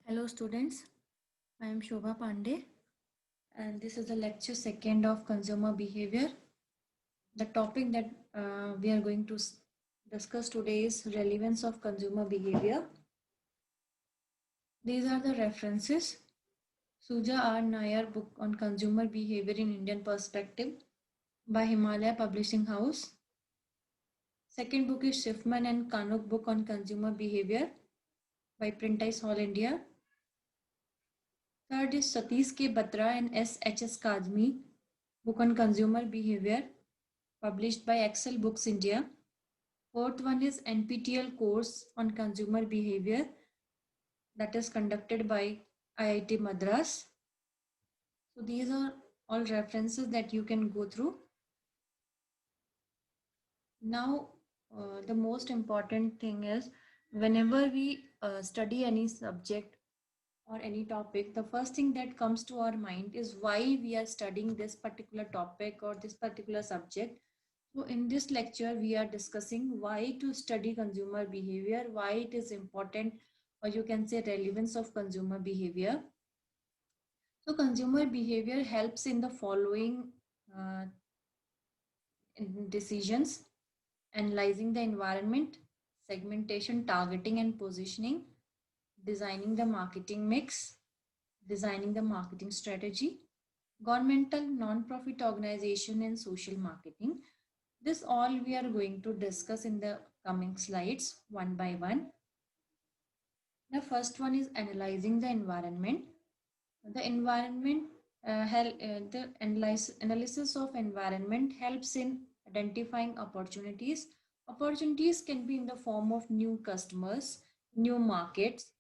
Hello students, I am Shobha Pandey and this is the lecture second of consumer behavior. The topic that we are going to discuss today is relevance of consumer behavior. These are the references. Suja R. Nair book on consumer behavior in Indian perspective by Himalaya Publishing House. Second book is Schiffman and Kanuk book on consumer behavior by Printice Hall India. Third is Satish K. Batra and S. H. S. Kazmi book on consumer behavior published by Excel Books India. Fourth one is NPTEL course on consumer behavior that is conducted by IIT Madras. So these are all references that you can go through. Now, the most important thing is whenever we study any subject or any topic, the first thing that comes to our mind is why we are studying this particular topic or this particular subject. So in this lecture, we are discussing why to study consumer behavior, why it is important, or you can say relevance of consumer behavior. So consumer behavior helps in the following uh, decisions: analyzing the environment, segmentation, targeting and positioning, designing the marketing mix, designing the marketing strategy, governmental, non-profit organization and social marketing. This all we are going to discuss in the coming slides one by one. The first one is analyzing the environment. The environment, the analysis of environment helps in identifying opportunities. Opportunities can be in the form of new customers, new markets,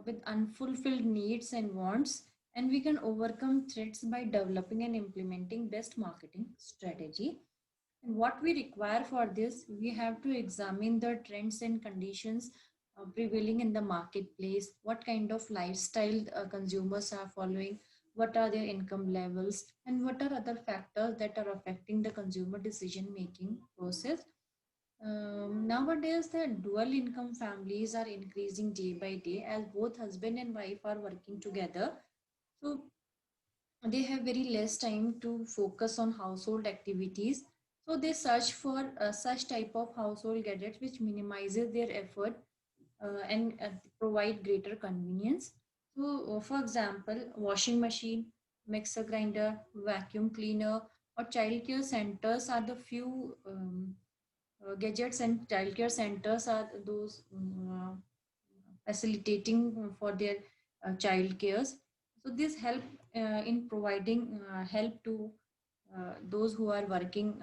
with unfulfilled needs and wants, and we can overcome threats by developing and implementing best marketing strategy. And what we require for this, we have to examine the trends and conditions prevailing in the marketplace, what kind of lifestyle consumers are following, what are their income levels, and what are other factors that are affecting the consumer decision making process. Nowadays, the dual income families are increasing day by day as both husband and wife are working together. So they have very less time to focus on household activities. So they search for such type of household gadgets which minimizes their effort and provide greater convenience. So, for example, washing machine, mixer grinder, vacuum cleaner, or childcare centers are the few gadgets, and childcare centers are those facilitating for their child cares. So this help in providing help to those who are working.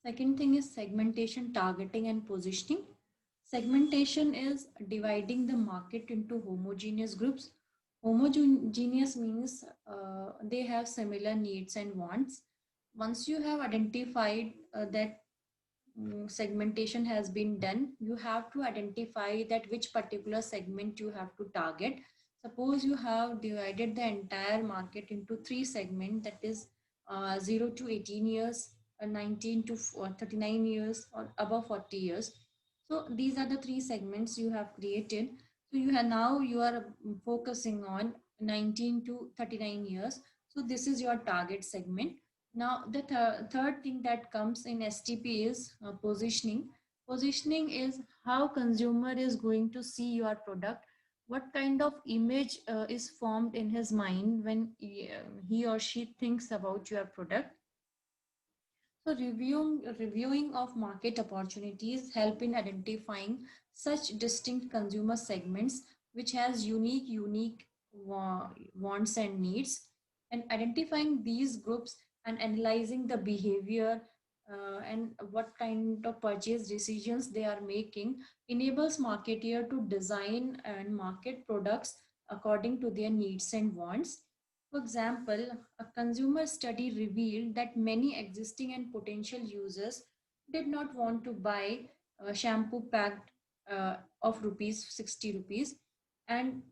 Second thing is segmentation, targeting, and positioning. Segmentation is dividing the market into homogeneous groups. Homogeneous means they have similar needs and wants. Once you have identified that segmentation has been done, you have to identify that which particular segment you have to target. Suppose you have divided the entire market into three segments, that is 0 to 18 years, 19 to 39 years, or above 40 years. So these are the three segments you have created. So you have now you are focusing on 19 to 39 years. So this is your target segment. Now, the third thing that comes in STP is positioning. Positioning is how consumer is going to see your product, what kind of image is formed in his mind when he or she thinks about your product. So reviewing of market opportunities help in identifying such distinct consumer segments which has unique wants and needs, and identifying these groups and analyzing the behavior and what kind of purchase decisions they are making enables marketeer to design and market products according to their needs and wants. For example, a consumer study revealed that many existing and potential users did not want to buy a shampoo packed of rupees 60 rupees, and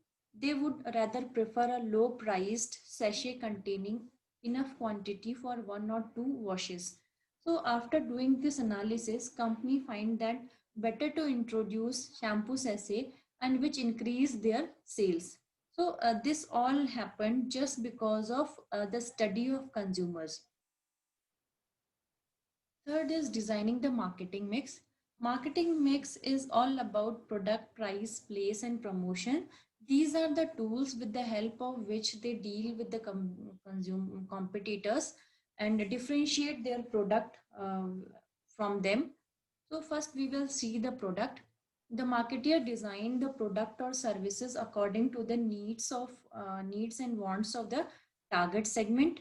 they would rather prefer a low priced sachet containing enough quantity for one or two washes. So after doing this analysis, company find that better to introduce shampoo sachet and which increase their sales. So this all happened just because of the study of consumers. Third is designing the marketing mix. Marketing mix is all about product, price, place, and promotion. These are the tools with the help of which they deal with the consumer competitors and differentiate their product from them. So first we will see the product. The marketer design the product or services according to the needs and wants of the target segment.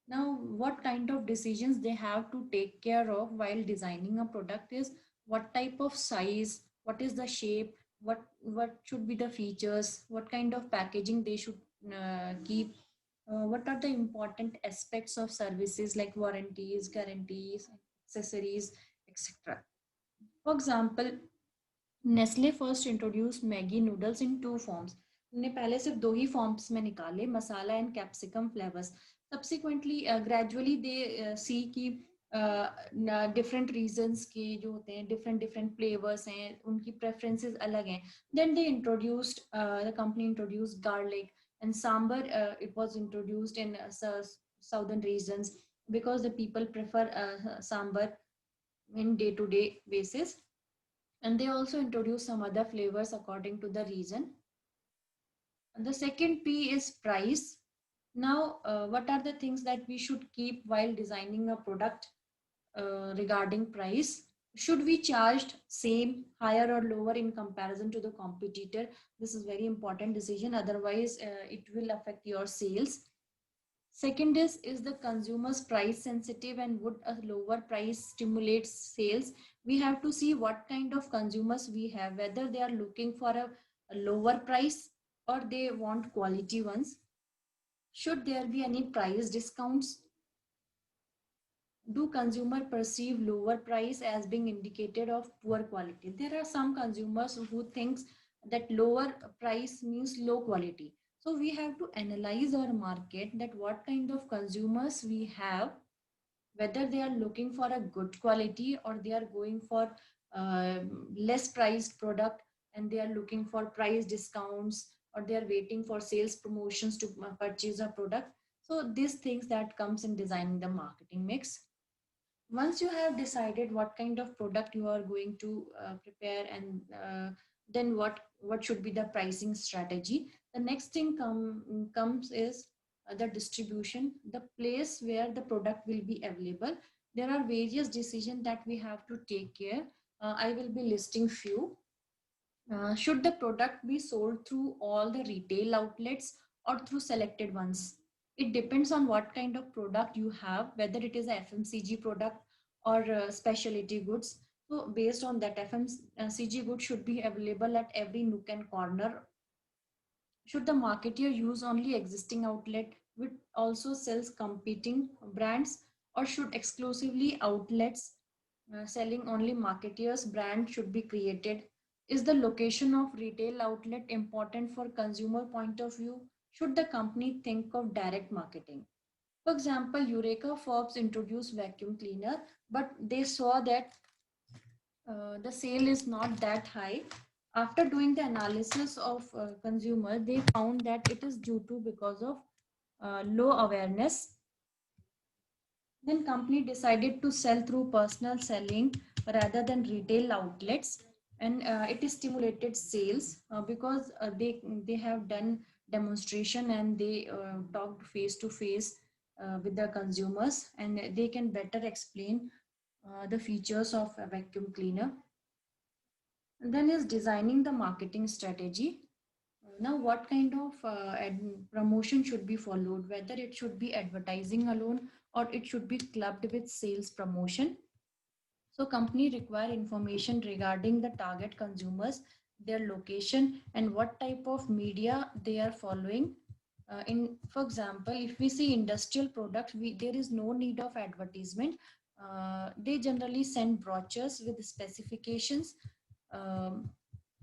Now, what kind of decisions they have to take care of while designing a product is what type of size, what is the shape, what should be the features, what kind of packaging they should keep, what are the important aspects of services like warranties, guarantees, accessories, etc. For example, Nestle first introduce Maggi noodles in two forms. ने पहले सिर्फ दो ही forms में निकाले, masala and capsicum flavours. Subsequently gradually they see की different regions के जो होते हैं, डिफरेंट डिफरेंट फ्लेवर्स हैं, उनकी प्रेफरेंसेस अलग हैं. Then they introduced, the company introduced garlic and sambar. It was introduced in southern regions because the people prefer sambar in day to day basis, and they also introduce some other flavors according to the region. And the second P is price. Now, what are the things that we should keep while designing a product regarding price? Should we charged same, higher or lower in comparison to the competitor? This is very important decision. Otherwise, it will affect your sales. Second is the consumer's price sensitive and would a lower price stimulate sales? We have to see what kind of consumers we have, whether they are looking for a lower price or they want quality ones. Should there be any price discounts? Do consumer perceive lower price as being indicated of poor quality? There are some consumers who thinks that lower price means low quality. So we have to analyze our market, that what kind of consumers we have, whether they are looking for a good quality or they are going for less priced product and they are looking for price discounts, or they are waiting for sales promotions to purchase a product. So these things that comes in designing the marketing mix. Once you have decided what kind of product you are going to prepare, and then what should be the pricing strategy, the next thing comes is the distribution, the place where the product will be available. There are various decisions that we have to take care. I will be listing few. Should the product be sold through all the retail outlets or through selected ones? It depends on what kind of product you have, whether it is a FMCG product or specialty goods. So based on that, FMCG goods should be available at every nook and corner. Should the marketer use only existing outlet which also sells competing brands, or should exclusively outlets selling only marketers brand should be created? Is the location of retail outlet important for consumer point of view? Should the company think of direct marketing? For example, Eureka Forbes introduced vacuum cleaner, but they saw that the sale is not that high. After doing the analysis of consumer, they found that it is due to because of low awareness. Then company decided to sell through personal selling rather than retail outlets, and it is stimulated sales because they have done demonstration and they talked face to face with the consumers, and they can better explain the features of a vacuum cleaner. And then is designing the marketing strategy. Now, what kind of promotion should be followed? Whether it should be advertising alone or it should be clubbed with sales promotion. So, company require information regarding the target consumers, their location, and what type of media they are following. For example, if we see industrial products, there is no need of advertisement. They generally send brochures with specifications, um,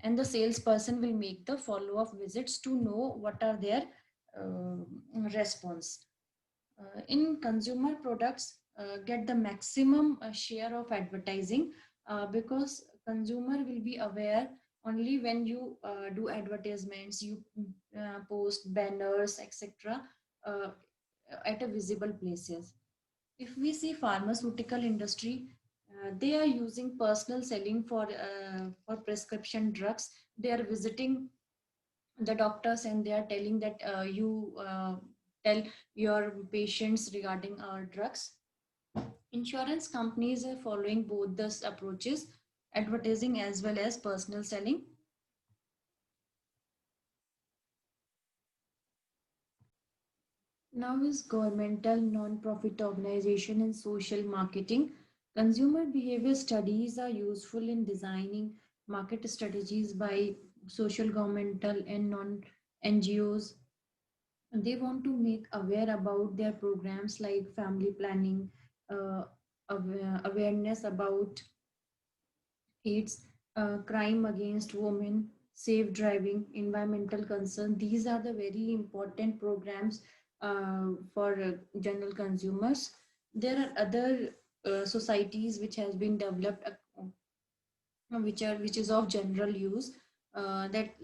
and the salesperson will make the follow-up visits to know what are their uh, response. In consumer products, get the maximum share of advertising because consumer will be aware only when you do advertisements, you post banners, etc. Uh, at a visible places. If we see pharmaceutical industry, they are using personal selling for prescription drugs. They are visiting the doctors and they are telling that you tell your patients regarding our drugs. Insurance companies are following both these approaches, advertising as well as personal selling. Now is governmental, non-profit organization and social marketing. Consumer behavior studies are useful in designing market strategies by social, governmental and non-NGOs. They want to make aware about their programs like family planning, uh, awareness about AIDS, crime against women, safe driving, environmental concern. These are the very important programs for general consumers. There are other societies which has been developed, which is of general use. That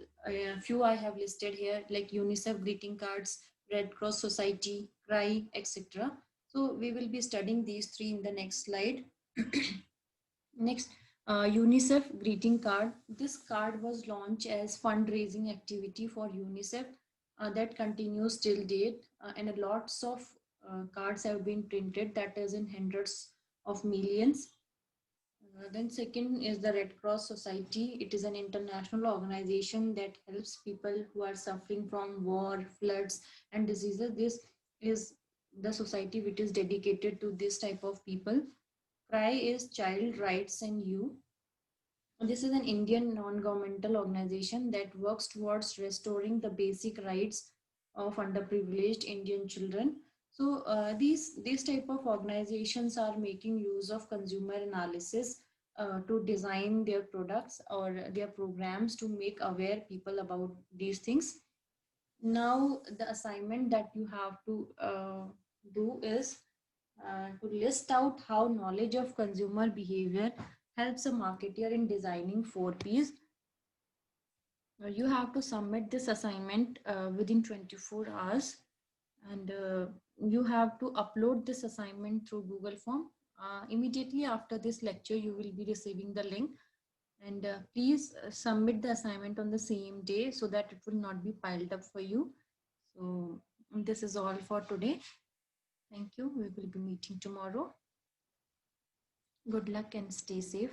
few I have listed here, like UNICEF greeting cards, Red Cross Society, CRY, etc. So we will be studying these three in the next slide. Next, UNICEF greeting card. This card was launched as fundraising activity for UNICEF that continues till date, and lots of cards have been printed, that is in hundreds of millions. Then second is the Red Cross Society. It is an international organization that helps people who are suffering from war, floods, and diseases. This is the society which is dedicated to this type of people. CRY is Child Rights and You. This is an Indian non-governmental organization that works towards restoring the basic rights of underprivileged Indian children. So these type of organizations are making use of consumer analysis to design their products or their programs to make aware people about these things. Now the assignment that you have to do is to list out how knowledge of consumer behavior helps a marketer in designing 4Ps. You have to submit this assignment within 24 hours, and you have to upload this assignment through Google Form. Immediately after this lecture, you will be receiving the link, and please submit the assignment on the same day so that it will not be piled up for you. So this is all for today. Thank you. We will be meeting tomorrow. Good luck and stay safe.